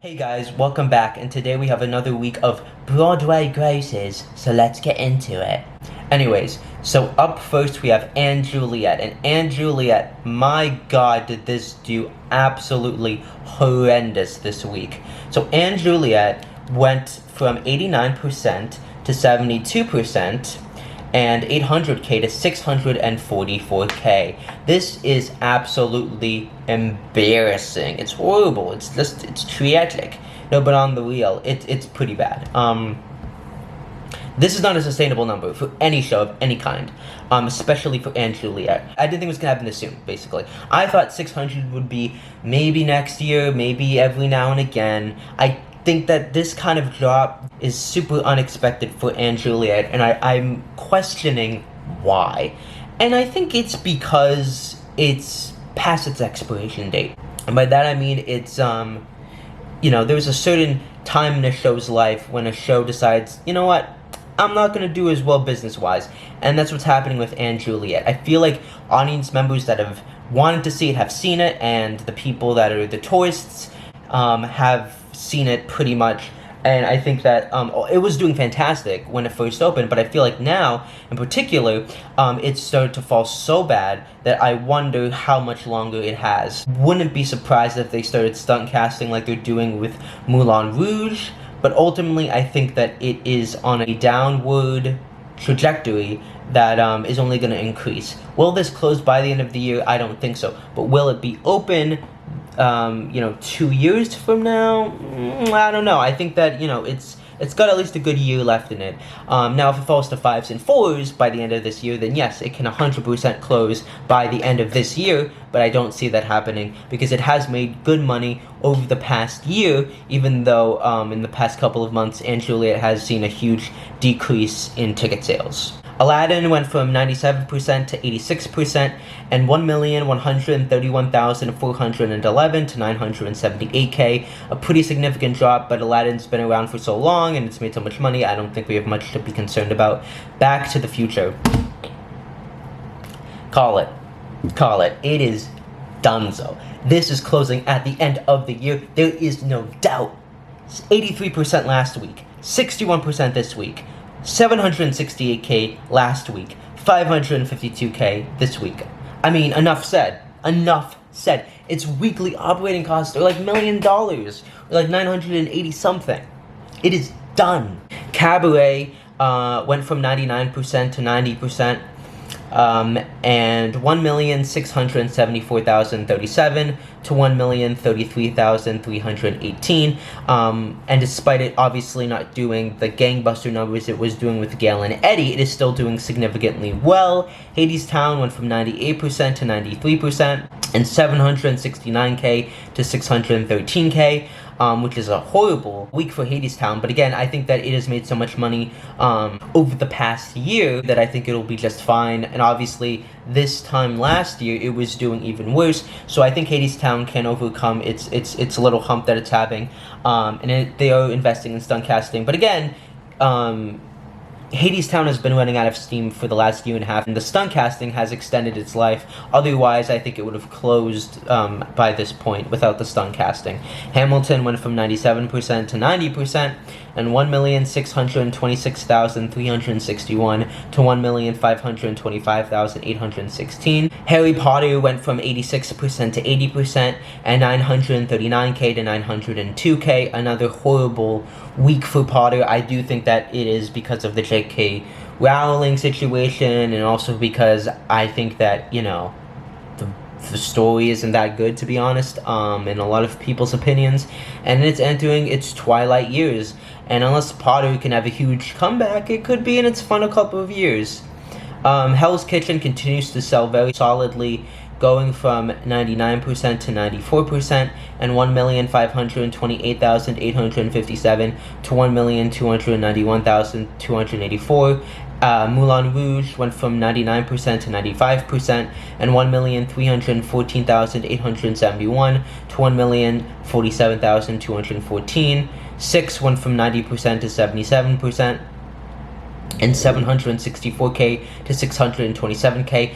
Hey guys, welcome back, and today we have another week of Broadway grosses, so let's get into it. Anyways, so up first we have Juliet, and Juliet, my god, did this do absolutely horrendous this week. So Juliet went from 89% to 72%, and 800k to 644k. This is absolutely embarrassing. It's horrible. It's tragic. No, but on the real, it's pretty bad. This is not a sustainable number for any show of any kind, especially for Juliet. I didn't think it was gonna happen this soon, basically. I thought 600 would be maybe next year, maybe every now and again. I think that this kind of drop is super unexpected for Juliet, and I'm questioning why. And I think it's because it's past its expiration date. And by that I mean it's, there's a certain time in a show's life when a show decides, you know what, I'm not gonna do as well business-wise. And that's what's happening with Juliet. I feel like audience members that have wanted to see it have seen it, and the people that are the tourists have seen it pretty much. And I think that it was doing fantastic when it first opened, but I feel like now, in particular, it started to fall so bad that I wonder how much longer it has. Wouldn't be surprised if they started stunt casting like they're doing with Moulin Rouge, but ultimately I think that it is on a downward trajectory that is only going to increase. Will this close by the end of the year? I don't think so. But will it be open 2 years from now? I don't know. I think that, it's got at least a good year left in it. Now, if it falls to 5s and 4s by the end of this year, then yes, it can 100% close by the end of this year, but I don't see that happening because it has made good money over the past year, even though in the past couple of months, Juliet has seen a huge decrease in ticket sales. Aladdin went from 97% to 86%, and 1,131,411 to 978k. A pretty significant drop, but Aladdin's been around for so long and it's made so much money, I don't think we have much to be concerned about. Back to the Future. Call it. It is donezo. This is closing at the end of the year. There is no doubt. 83% last week, 61% this week. 768k last week, 552k this week. I mean, enough said. Its weekly operating costs are like $1 million, or like 980 something. It is done. Cabaret went from 99% to 90%, and 1,674,037 to 1,033,318. And despite it obviously not doing the gangbuster numbers it was doing with Gail and Eddie, it is still doing significantly well. Hadestown went from 98% to 93%, and 769k to 613k. Which is a horrible week for Hadestown, but again, I think that it has made so much money over the past year that I think it'll be just fine. And obviously, this time last year, it was doing even worse, so I think Hadestown can overcome its little hump that it's having, and they are investing in stunt casting. But again, Hadestown has been running out of steam for the last year and a half, and the stunt casting has extended its life. Otherwise, I think it would have closed by this point without the stunt casting. Hamilton went from 97% to 90%, and 1,626,361 to 1,525,816. Harry Potter went from 86% to 80%, and 939k to 902k. Another horrible week for Potter. I do think that it is because of the J.K. Rowling situation, and also because I think that, the story isn't that good, to be honest, in a lot of people's opinions, and it's entering its twilight years, and unless Potter can have a huge comeback, it could be in its final couple of years. Hell's Kitchen continues to sell very solidly, going from 99% to 94%, and 1,528,857 to 1,291,284. Moulin Rouge went from 99% to 95%, and 1,314,871 to 1,047,214. 6 went from 90% to 77%, and 764k to 627k.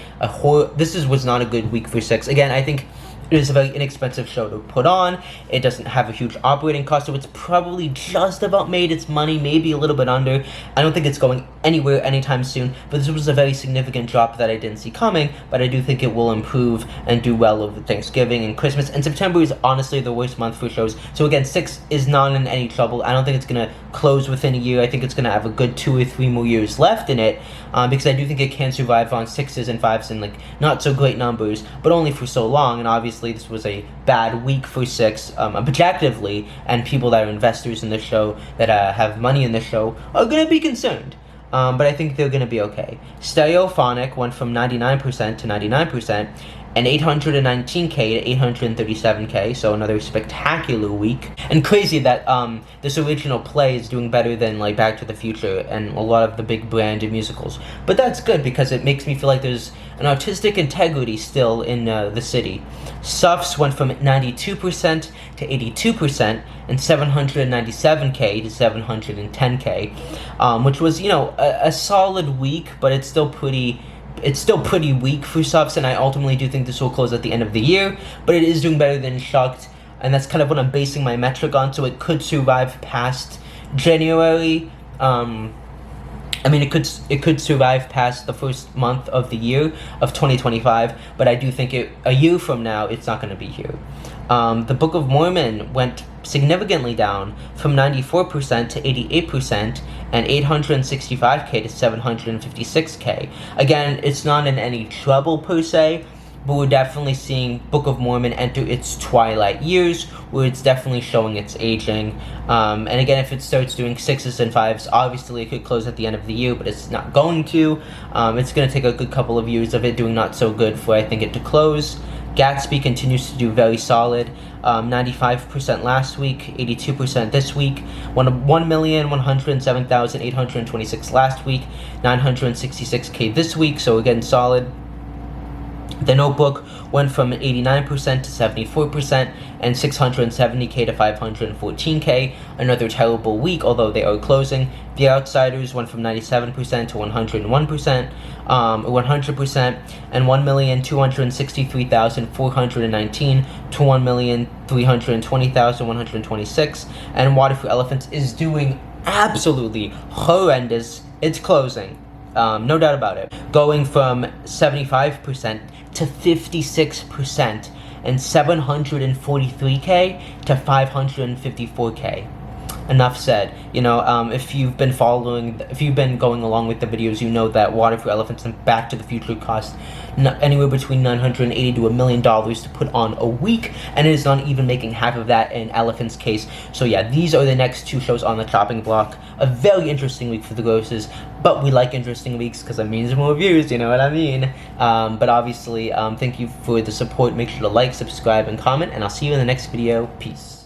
This was not a good week for 6. Again, I think It is a very inexpensive show to put on. It doesn't have a huge operating cost, so it's probably just about made its money, maybe a little bit under. I don't think it's going anywhere anytime soon, but this was a very significant drop that I didn't see coming, but I do think it will improve and do well over Thanksgiving and Christmas. And September is honestly the worst month for shows. So again, 6 is not in any trouble. I don't think it's going to close within a year. I think it's going to have a good 2 or 3 more years left in it, because I do think it can survive on 6s and 5s and like not so great numbers, but only for so long. And obviously this was a bad week for 6 objectively, and people that are investors in the show that have money in the show are going to be concerned. But I think they're going to be okay. Stereophonic went from 99% to 99%, and 819K to 837K, so another spectacular week. And crazy that this original play is doing better than like Back to the Future and a lot of the big branded musicals. But that's good because it makes me feel like there's an artistic integrity still in the city. Suffs went from 92% to 82%, and 797K to 710K, which was, you know, a solid week, but it's still pretty weak for Suffs, and I ultimately do think this will close at the end of the year, but it is doing better than Shucked, and that's kind of what I'm basing my metric on, so it could survive past January. I mean, it could survive past the first month of the year of 2025, but I do think a year from now, it's not going to be here. The Book of Mormon went significantly down from 94% to 88%, and 865K to 756K. Again, it's not in any trouble per se, but we're definitely seeing Book of Mormon enter its twilight years, where it's definitely showing its aging. And again, if it starts doing 6s and 5s, obviously it could close at the end of the year, but it's not going to. It's going to take a good couple of years of it doing not so good for, I think, it to close. Gatsby continues to do very solid, 95% last week, 82% this week, 1,107,826 last week, 966K this week, so again, solid. The Notebook went from 89% to 74%, and 670K to 514K, another terrible week, although they are closing. The Outsiders went from 97% to 101%, 100%, and 1,263,419 to 1,320,126, and Water for Elephants is doing absolutely horrendous. It's closing. No doubt about it. Going from 75% to 56%, and 743K to 554K. Enough said. You know, if you've been going along with the videos, you know that Water for Elephants and Back to the Future cost anywhere between $980 to $1 million to put on a week, and it is not even making half of that in Elephant's case. So yeah, these are the next 2 shows on the chopping block. A very interesting week for the grosses, but we like interesting weeks because it means more views, you know what I mean? But obviously, thank you for the support. Make sure to like, subscribe, and comment, and I'll see you in the next video. Peace.